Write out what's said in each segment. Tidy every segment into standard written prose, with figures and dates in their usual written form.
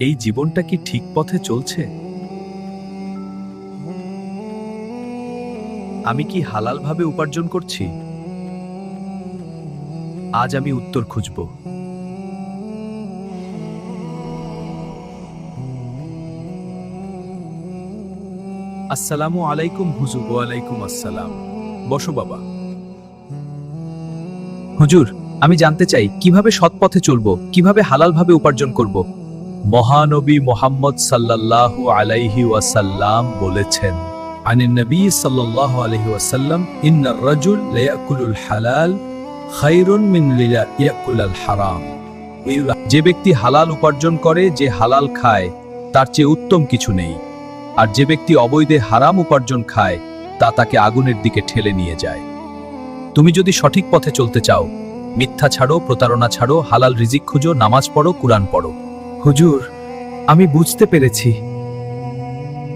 এই জীবনটা কি ঠিক পথে চলছে? আমি কি হালালভাবে উপার্জন করছি? আজ আমি উত্তর খুঁজব। আসসালামু আলাইকুম হুজুর। ওয়ালাইকুম আসসালাম। বসো বাবা। হুজুর, আমি জানতে চাই কিভাবে সৎ পথে চলবো, কিভাবে হালালভাবে উপার্জন করব। মহানবী মুহাম্মদ সাল্লাল্লাহু আলাইহি ওয়াসাল্লাম বলেছেন, আনিন নবী সাল্লাল্লাহু আলাইহি ওয়াসাল্লাম, ইন্নার রাজুল লায়াকুলুল হালাল খায়রুন মিন লিয়াকুলাল হারাম। যে ব্যক্তি হালাল উপার্জন করে, যে হালাল খায়, তার চেয়ে উত্তম কিছু নেই। আর যে ব্যক্তি অবৈধে হারাম উপার্জন খায়, তা তাকে আগুনের দিকে ঠেলে নিয়ে যায়। তুমি যদি সঠিক পথে চলতে চাও, মিথ্যা ছাড়ো, প্রতারণা ছাড়ো, হালাল রিজিক খুঁজো, নামাজ পড়ো, কুরআন পড়ো। হুজুর, আমি বুঝতে পেরেছি।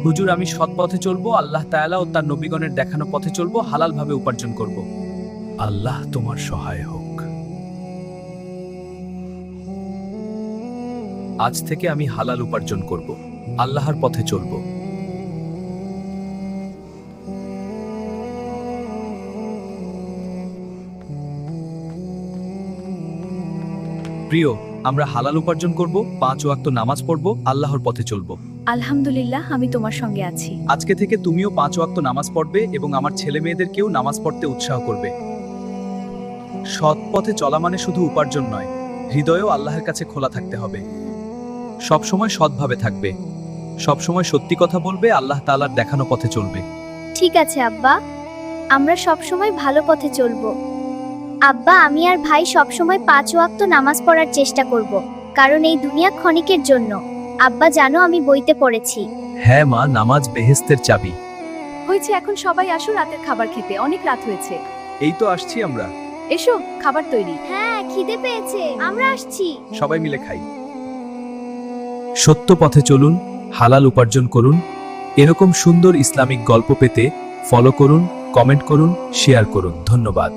হুজুর, আমি সৎ পথে চলবো, আল্লাহ তাআলা ও তার নবীগণের দেখানো পথে চলবো, হালালভাবে উপার্জন করব। আল্লাহ তোমার সহায় হোক। আজ থেকে আমি হালাল উপার্জন করব, আল্লাহর পথে চলব। প্রিয়, আমরা হালাল উপার্জন করব, 5 ওয়াক্ত নামাজ পড়ব, আল্লাহর পথে চলব। আলহামদুলিল্লাহ, আমি তোমার সঙ্গে আছি। আজকে থেকে তুমিও 5 ওয়াক্ত নামাজ পড়বে এবং আমার ছেলে মেয়েদেরকেও নামাজ পড়তে উৎসাহ করবে। সৎ পথে চলা মানে শুধু উপার্জন নয়, হৃদয়েও আল্লাহর কাছে খোলা থাকতে হবে। সব সময় সৎভাবে থাকবে, সব সময় সত্যি কথা বলবে, আল্লাহ তাআলার দেখানো পথে চলবে। ঠিক আছে আব্বা, আমরা সব সময় ভালো পথে চলবো। আব্বা, আমি আর ভাই সব সময় 5 ওয়াক্ত নামাজ পড়ার চেষ্টা করব, কারণ এই দুনিয়া ক্ষণিকের জন্য। আব্বা জানো, আমি বইতে পড়েছি। হ্যাঁ মা, নামাজ বেহেশতের চাবি। হয়েছে, এখন সবাই আসো রাতের খাবার খেতে, অনেক রাত হয়েছে। এই তো আসছি আমরা। এসো, খাবার তৈরি। হ্যাঁ, খিদে পেয়েছে, আমরা আসছি। সবাই মিলে খাই। সত্য পথে চলুন, হালাল উপার্জন করুন। এরকম সুন্দর ইসলামিক গল্প পেতে ফলো করুন, কমেন্ট করুন, শেয়ার করুন। ধন্যবাদ।